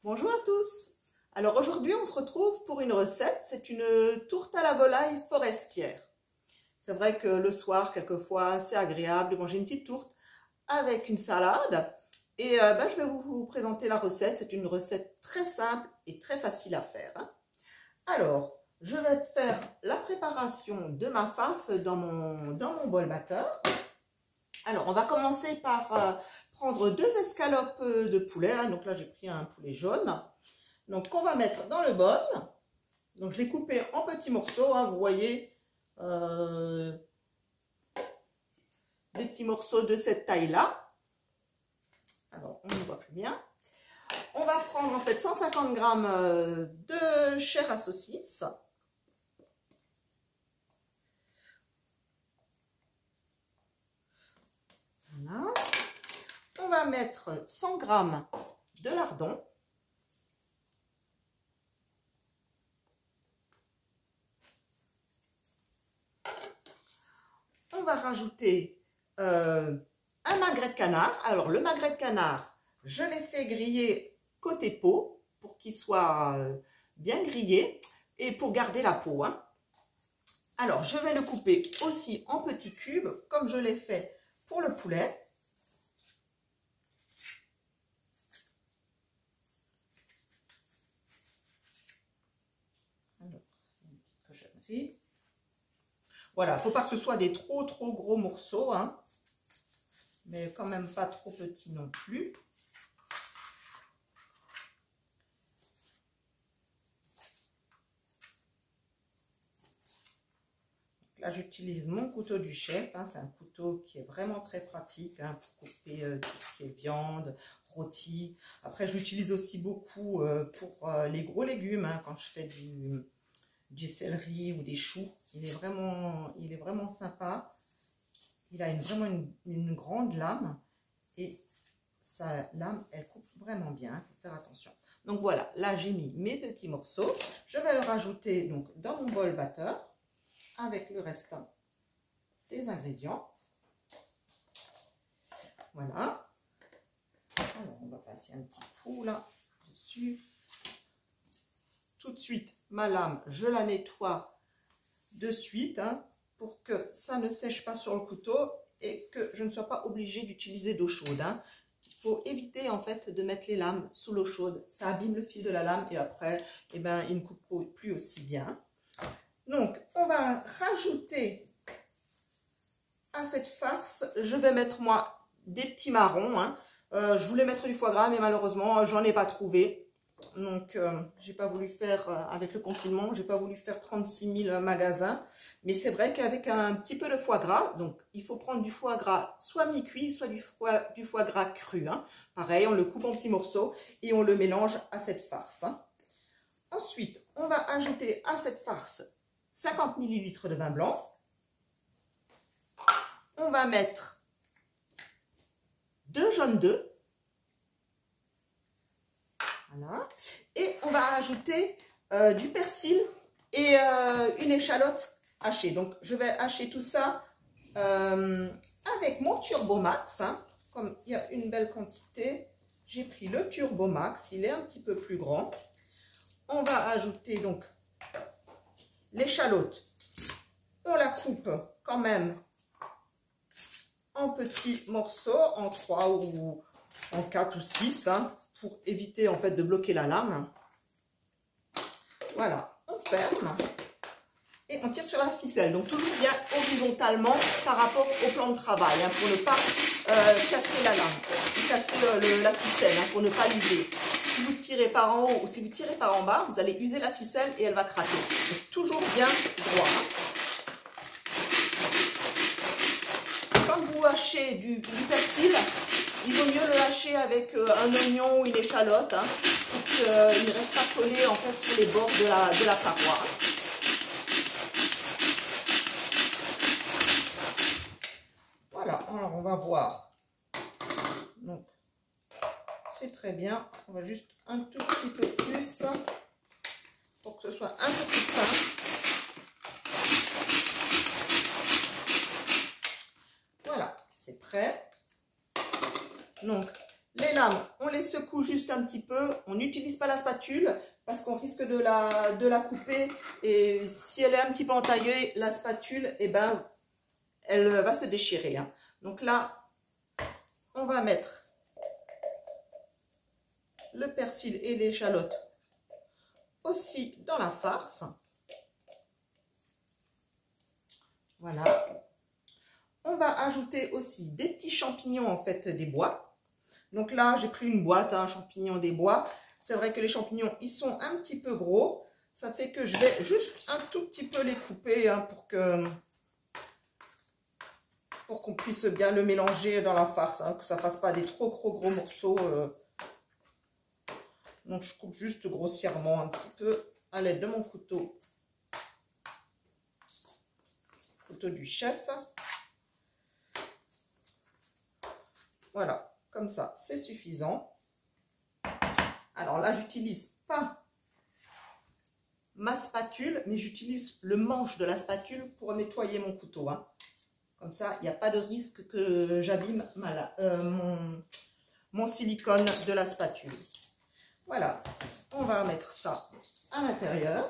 Bonjour à tous. Alors aujourd'hui on se retrouve pour une recette, c'est une tourte à la volaille forestière. C'est vrai que le soir quelquefois c'est agréable de manger une petite tourte avec une salade. Et je vais vous présenter la recette, c'est une recette très simple et très facile à faire. Alors je vais faire la préparation de ma farce dans mon bol batteur. Alors on va commencer par prendre 2 escalopes de poulet, donc là j'ai pris un poulet jaune, donc qu'on va mettre dans le bol. Donc je l'ai coupé en petits morceaux, vous voyez, des petits morceaux de cette taille-là. Alors on ne voit plus bien. On va prendre en fait 150 g de chair à saucisse. Voilà. On va mettre 100 g de lardons. On va rajouter un magret de canard. Alors le magret de canard, je l'ai fait griller côté peau pour qu'il soit bien grillé et pour garder la peau. Alors je vais le couper aussi en petits cubes comme je l'ai fait pour le poulet. Alors, une petite cochonnerie. Voilà, il ne faut pas que ce soit des trop gros morceaux, mais quand même pas trop petits non plus. Là, j'utilise mon couteau du chef. C'est un couteau qui est vraiment très pratique pour couper tout ce qui est viande, rôti. Après, je l'utilise aussi beaucoup pour les gros légumes, quand je fais du céleri ou des choux. Il est vraiment sympa. Il a vraiment une grande lame et sa lame, elle coupe vraiment bien. Il faut faire attention. Donc voilà, là, j'ai mis mes petits morceaux. Je vais le rajouter donc dans mon bol batteur avec le restant des ingrédients. Voilà. Alors, on va passer un petit coup là dessus. Tout de suite, ma lame, je la nettoie de suite pour que ça ne sèche pas sur le couteau et que je ne sois pas obligée d'utiliser d'eau chaude. Il faut éviter en fait de mettre les lames sous l'eau chaude. Ça abîme le fil de la lame et après, il ne coupe plus aussi bien. Donc, on va rajouter à cette farce, je vais mettre moi des petits marrons. Je voulais mettre du foie gras, mais malheureusement, j'en ai pas trouvé. Donc, j'ai pas voulu faire, avec le confinement, j'ai pas voulu faire 36 000 magasins. Mais c'est vrai qu'avec un petit peu de foie gras, donc il faut prendre du foie gras soit mi-cuit, soit du foie gras cru. Pareil, on le coupe en petits morceaux et on le mélange à cette farce. Ensuite, on va ajouter à cette farce 50 ml de vin blanc. On va mettre 2 jaunes d'œufs. Voilà. Et on va ajouter du persil et une échalote hachée. Donc, je vais hacher tout ça avec mon Turbomax. Comme il y a une belle quantité, j'ai pris le Turbomax. Il est un petit peu plus grand. On va ajouter donc l'échalote. On la coupe quand même en petits morceaux, en 3 ou en 4 ou 6, pour éviter en fait de bloquer la lame. Voilà, on ferme et on tire sur la ficelle. Donc toujours bien horizontalement par rapport au plan de travail, pour ne pas casser la lame, casser la ficelle, pour ne pas l'user. Si vous tirez par en haut ou si vous tirez par en bas, vous allez user la ficelle et elle va craquer. Donc toujours bien droit. Quand vous hachez du persil, il vaut mieux le hacher avec un oignon ou une échalote, pour qu'il ne reste pas collé en fait sur les bords de la paroi. Voilà, alors on va voir. Donc, c'est très bien. On va juste un tout petit peu plus pour que ce soit un peu plus fin. Voilà, c'est prêt. Donc, les lames, on les secoue juste un petit peu. On n'utilise pas la spatule parce qu'on risque de la couper. Et si elle est un petit peu entaillée, la spatule, eh ben, elle va se déchirer. Hein. Donc là, on va mettre le persil et l'échalote aussi dans la farce. Voilà. On va ajouter aussi des petits champignons, en fait, des bois. Donc là, j'ai pris une boîte, hein, champignons des bois. C'est vrai que les champignons, ils sont un petit peu gros. Ça fait que je vais juste un tout petit peu les couper hein, pour qu'on puisse bien le mélanger dans la farce. Hein, que ça ne fasse pas des trop gros morceaux. Donc je coupe juste grossièrement un petit peu à l'aide de mon couteau. Couteau du chef. Voilà, comme ça, c'est suffisant. Alors là, j'utilise pas ma spatule, mais j'utilise le manche de la spatule pour nettoyer mon couteau. Hein. Comme ça, il n'y a pas de risque que j'abîme mon silicone de la spatule. Voilà, on va mettre ça à l'intérieur.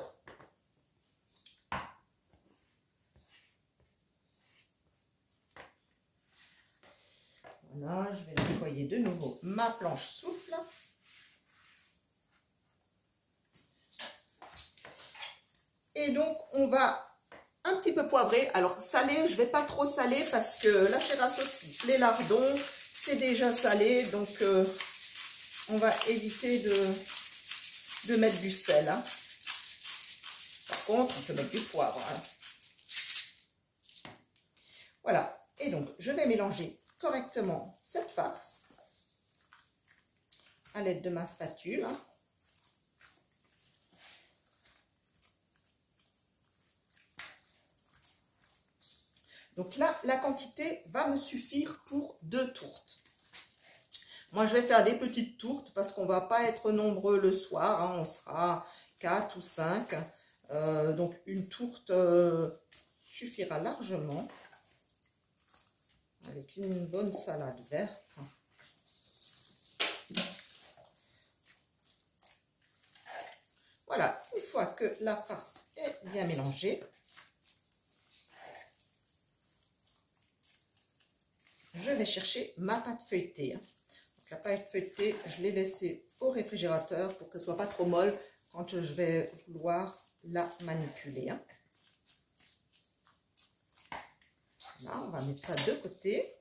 Voilà, je vais nettoyer de nouveau ma planche souple. Et donc, on va un petit peu poivrer. Alors, salé, je ne vais pas trop saler parce que la chair à saucisse, les lardons, c'est déjà salé. Donc, on va éviter de mettre du sel. Hein. Par contre, on peut mettre du poivre. Hein. Voilà. Et donc, je vais mélanger correctement cette farce à l'aide de ma spatule. Hein. Donc là, la quantité va me suffire pour 2 tourtes. Moi, je vais faire des petites tourtes parce qu'on ne va pas être nombreux le soir. Hein, on sera 4 ou 5. Donc, une tourte suffira largement. Avec une bonne salade verte. Voilà, une fois que la farce est bien mélangée, je vais chercher ma pâte feuilletée. Donc, la pâte feuilletée, je l'ai laissée au réfrigérateur pour qu'elle ne soit pas trop molle quand je vais vouloir la manipuler. Là, on va mettre ça de côté.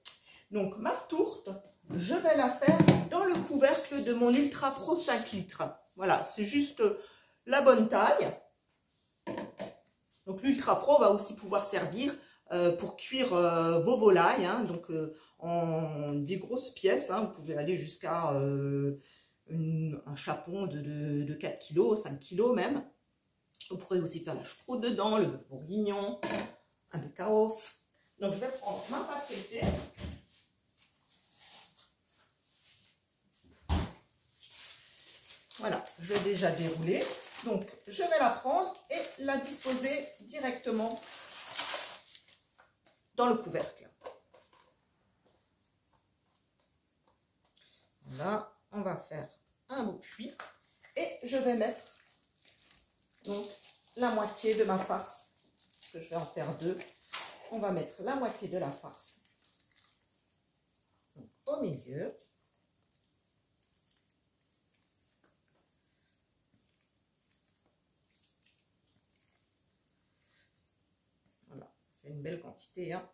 Donc, ma tourte, je vais la faire dans le couvercle de mon Ultra Pro 5 litres. Voilà, c'est juste la bonne taille. Donc, l'Ultra Pro va aussi pouvoir servir pour cuire vos volailles. Hein, donc, en des grosses pièces. Hein, vous pouvez aller jusqu'à un chapon de 4 kg, 5 kg même. Vous pourrez aussi faire la choucroute dedans, le bœuf bourguignon, un bekaof. Donc, je vais prendre ma pâte feuilletée. Voilà, je l'ai déjà déroulée. Donc, je vais la prendre et la disposer directement dans le couvercle. Là, on va faire un beau puits et je vais mettre donc la moitié de ma farce, parce que je vais en faire 2. On va mettre la moitié de la farce donc, au milieu. Voilà, ça fait une belle quantité. Hein.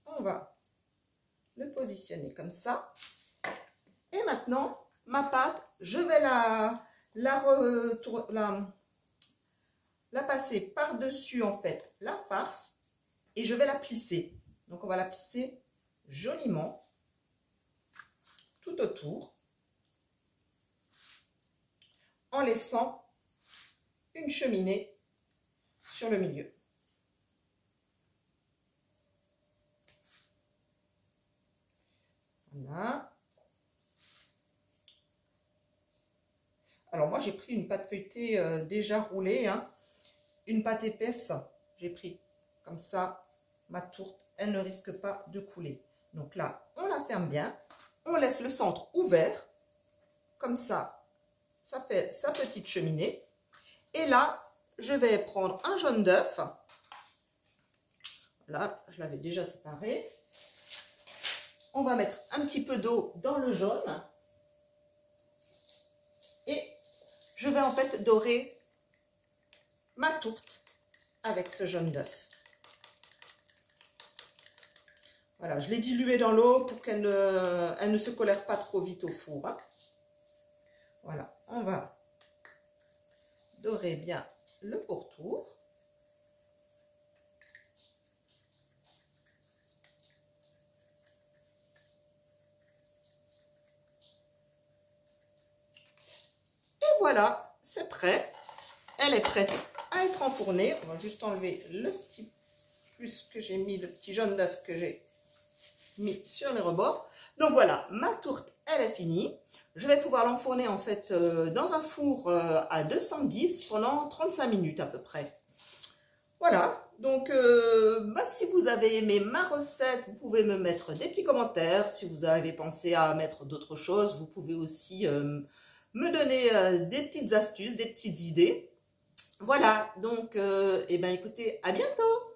On va le positionner comme ça. Et maintenant, ma pâte, je vais la passer par-dessus en fait la farce et je vais la plisser. Donc on va la plisser joliment tout autour en laissant une cheminée sur le milieu. Voilà. Alors moi j'ai pris une pâte feuilletée déjà roulée, hein. Une pâte épaisse, j'ai pris comme ça, ma tourte, elle ne risque pas de couler. Donc là, on la ferme bien. On laisse le centre ouvert. Comme ça fait sa petite cheminée. Et là, je vais prendre un jaune d'œuf. Là, je l'avais déjà séparé. On va mettre un petit peu d'eau dans le jaune. Et je vais en fait dorer ma tourte avec ce jaune d'œuf. Voilà, je l'ai diluée dans l'eau pour qu'elle ne se colère pas trop vite au four. Hein. Voilà, on va dorer bien le pourtour. Et voilà, c'est prêt. Elle est prête à être enfournée. On va juste enlever le petit plus que j'ai mis, le petit jaune d'œuf que j'ai mis sur les rebords. Donc voilà, ma tourte, elle est finie. Je vais pouvoir l'enfourner en fait dans un four à 210 pendant 35 minutes à peu près. Voilà, donc si vous avez aimé ma recette, vous pouvez me mettre des petits commentaires. Si vous avez pensé à mettre d'autres choses, vous pouvez aussi me donner des petites astuces, des petites idées. Voilà, donc écoutez, à bientôt!